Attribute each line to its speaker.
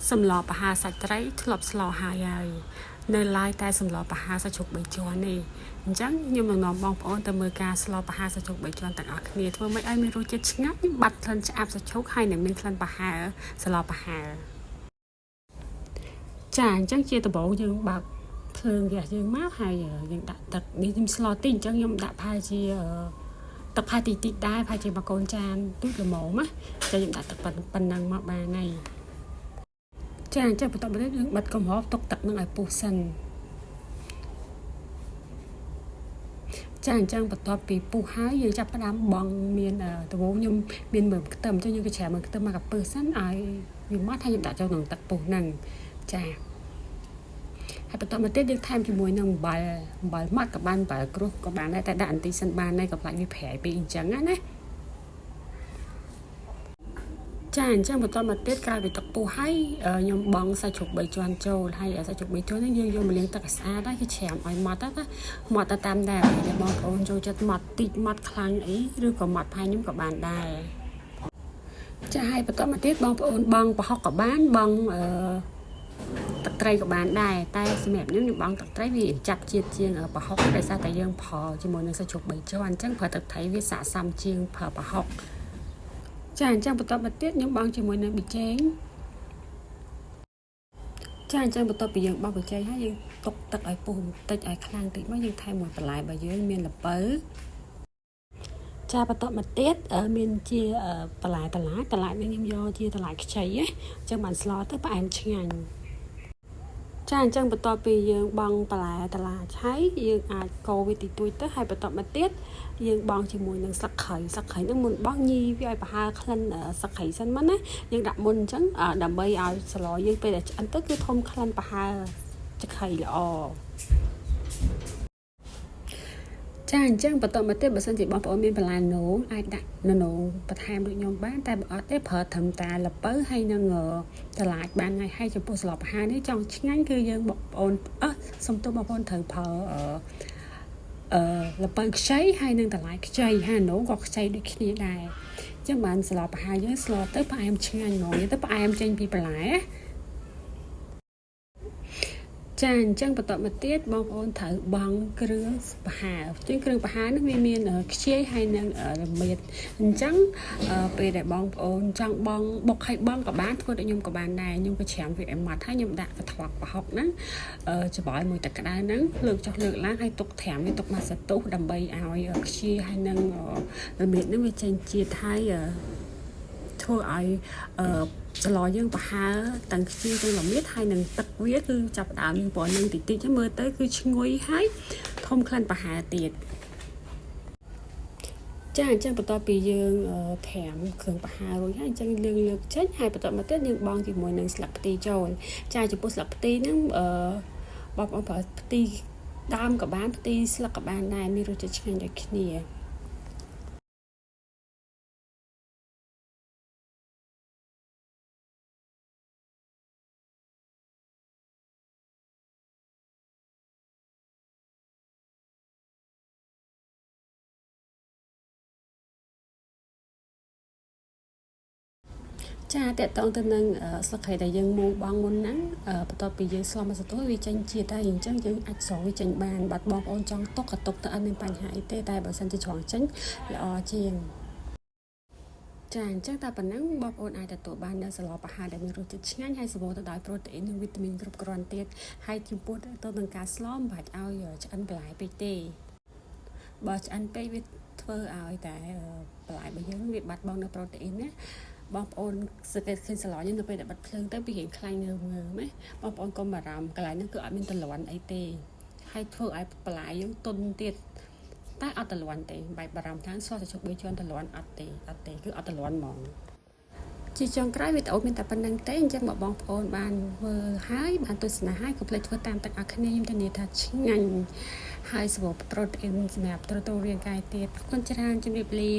Speaker 1: សម្លបហាសាច់ត្រីធ្លាប់ស្លហើយនៅឡើយតែសម្លបហាសាច់ជ្រូក3ជាន់នេះអញ្ចឹងខ្ញុំនឹងនាំបងប្អូនទៅមើលការស្លបហាសាច់ជ្រូក3ជាន់ទាំងអស់គ្នាធ្វើម៉េចឲ្យមានរសជាតិឆ្ងាញ់បាត់ក្លិនឆ្អាបសាច់ជ្រូកហើយនឹងមានក្លិនប្រហើរស្លបហាចាអញ្ចឹងជាដំបូងយើងបើកភ្លើងហ្គាសយើងមកហើយយើងដាក់ទឹកនេះខ្ញុំស្លតិចអញ្ចឹងខ្ញុំដាក់ផាជាទឹកផាតិចដែរផាជាមកកូនចានទូចល្មមណាចាខ្ញុំដាក់ទឹកប៉ុណ្ណឹងមកបានហើយចាអញ្ចឹងបន្ទាប់មកយើងបិទកំហុសទុកទឹកនឹងឲ្យពុះសិនចាអញ្ចឹងបន្ទាប់ពីពុះហើយយើងចាប់ផ្ដើមបង់មានដំបូងខ្ញុំមានមើលខ្ទឹមអញ្ចឹងយើងក៏ច្រាមើលខ្ទឹមមកកាពឹសសិនឲ្យវាមកហើយយើងដាក់ចូលក្នុងទឹកពុះហ្នឹងចាហើយបន្ទាប់មកទៀតយើងថែមជាមួយនឹងអំបិលម៉ត់ក៏បានអំបិលក្រួសក៏បានដែរតែដាក់បន្តិចសិនបានដែរក៏ខ្លាចវាប្រៃពេកអញ្ចឹងណាចាអញ្ចឹងបន្តមកទៀតក្រោយពីទឹកពុះហើយខ្ញុំបង់សាច់ជ្រូក3ជាន់ចូលហើយសាច់ជ្រូក3ជាន់ហ្នឹងយើងយកមកលាងទឹកឲ្យស្អាតហើយគេច្រាមឲ្យម៉ត់ទៅម៉ត់ទៅតាមដែរបងប្អូនចូលចិត្តម៉ត់តិចម៉ត់ខ្លាំងអីឬក៏ម៉ត់ផាយខ្ញុំក៏បានដែរចាហើយបន្តមកទៀតបងប្អូនបង់ប្រហុកក៏បានបង់ទឹកត្រីក៏បានដែរតែសម្រាប់ខ្ញុំបង់ទឹកត្រីវាចាប់ជាតិជាងប្រហុកដោយសារតែយើងផលជាមួយនឹងសាច់ជ្រូក3ជាន់អញ្ចឹងប្រើទឹកត្រីវាស័ក្តិសមជាងប្រើប្រហុកចាអញ្ចឹងបន្តមកទៀតខ្ញុំបង់ជាមួយនឹងប៊ីចេងចាអញ្ចឹងបន្ទាប់ពីយើងបង់ប៊ីចេងហើយយើងទុកទឹកឲ្យពុះបន្តិចឲ្យខ្លាំងតិចមកយើងថែមមួយបន្លែរបស់យើងមានល្ពៅចាបន្តមកទៀតមានជាបន្លែតឡានេះខ្ញុំយកជាតឡាខ្ចីណាអញ្ចឹងបានស្លទៅផ្អែមឆ្ងាញ់ចាអញ្ចឹងបន្ទាប់ពីយើងបង់បន្លែតឡាឆៃយើងអាចកូរវាតិចតួចទៅហើយបន្តមកទៀតយើងបង់ជាមួយនឹងស្លឹកគ្រៃហ្នឹងមុនបង់ញីវាឲ្យប្រហើរក្លិនស្លឹកគ្រៃសិនមកណាយើងដាក់មុនអញ្ចឹងដើម្បីឲ្យស្លយើងពេលដែលឆ្អិនទៅគឺធំក្លិនប្រហើរចក្ខៃល្អចាអញ្ចឹងបន្តមកទៀតបើសិនជាបងប្អូនមានបន្លែនោងអាចដាក់នោងបន្ថែមដូចខ្ញុំបានតែបើអត់ទេប្រើត្រឹមតែល្ពៅហើយនឹងតឡាចបានហើយចំពោះស្លបហានេះចង់ឆ្ងាញ់គឺយើងបងប្អូនសុំទោសបងប្អូនត្រូវប្រើល្ពៅខ្ចីហើយនឹងតឡាចខ្ចីហើយនោងក៏ខ្ចីដូចគ្នាដែរអញ្ចឹងបានស្លបហាយើងស្លទៅផ្អែមឆ្ងាញ់ហ្មងទៅផ្អែមចេញពីបន្លែចាអញ្ចឹងបន្តមកទៀតបងប្អូនត្រូវបង់គ្រឿងប្រហើរជាងគ្រឿងប្រហើរនេះវាមានខ្ជាយហើយនឹងរមៀតអញ្ចឹងពេលដែលបងប្អូនចង់បង់បុកឲ្យបង់ក៏បានធ្វើដូចខ្ញុំក៏បានដែរខ្ញុំក៏ច្រាមវាឲ្យម៉ត់ហើយខ្ញុំដាក់កន្ធាប់ប្រហុកហ្នឹងច្បល់មួយទឹកក្តៅហ្នឹងលើកចុះលើកឡើងហើយទុកត្រាំវាទុកមួយសន្ទុះដើម្បីឲ្យខ្ជាយហើយនឹងរមៀតហ្នឹងវាចេញជាតិហើយធ្វើឲ្យស្លយើងប្រហើរទាំងខ្ជិលទាំងរមៀតហើយនឹងទឹកវាគឺចាប់ដើមយើងព្រោះនឹងតិចៗមើលទៅគឺឈ្ងុយហើយធំក្លិនប្រហើរទៀតចាអញ្ចឹងបន្ទាប់ពីយើងត្រាំគ្រឿងប្រហើររួចហើយអញ្ចឹងលើកចេញហើយបន្ទាប់មកទៀតយើងបង់ជាមួយនឹងស្លឹកផ្ទីចូលចាចំពោះស្លឹកផ្ទីហ្នឹងបងប្អូនប្រើផ្ទីដើមក៏បានផ្ទីស្លឹកក៏បានដែរមានរសជាតិឆ្ងាញ់ដូចគ្នាចាតើតើទៅនឹងស្លឹកគ្រៃដែលយើងមូលបងមុនហ្នឹងបន្ទាប់ពីយើងស្លមកសន្ទុះវាចេញជាតិហើយអញ្ចឹងយើងអាចស្រង់វាចេញបានបាត់បងប្អូនចង់ទុកក៏ទុកទៅអត់មានបញ្ហាអីទេតែបើសិនជាស្រង់ចេញល្អជាងចាអញ្ចឹងតែប៉ុណ្ណឹងបងប្អូនអាចទទួលបាននៅស្លប្រហើរដែលមានរសជាតិឆ្ងាញ់ហើយសម្បូរទៅដោយប្រូតេអ៊ីននិងវីតាមីនគ្រប់គ្រាន់ទៀតហើយចំពោះទៅនឹងការស្លមិនបាច់ឲ្យឆ្អិនបន្លែពេកទេបើឆ្អិនពេកវាធ្វើឲ្យតែបន្លែរបស់យើងវាបាត់បង់នៅប្រូតេអ៊ីនណាបងប្អូនសង្កេតឃើញសាឡយើងនៅពេលដែលបិទភ្លើងទៅវារៀងខ្លាញ់ងើមណាបងប្អូនកុំបារម្ភកន្លែងហ្នឹងគឺអត់មានទលាន់អីទេហើយធ្វើឲ្យបន្លែយើងទន់ទៀតតែអត់ទលាន់ទេបែបបារម្ភថាស្លសាច់ជ្រូក3ជាន់ទលាន់អត់ទេគឺអត់ទលាន់ហ្មងជាចុងក្រោយវីដេអូមានតែប៉ុណ្្នឹងទេអញ្ចឹងបងប្អូនបានមើលហើយបានទស្សនាហើយកុំភ្លេចធ្វើតាមទាំងអស់គ្នាខ្ញុំធានាថាឆ្ងាញ់ហើយសម្បូរប្រូតេអ៊ីនសម្រាប់ទ្រទ្រង់រាងកាយទៀតអរគុណច្រើនជម្រាបលា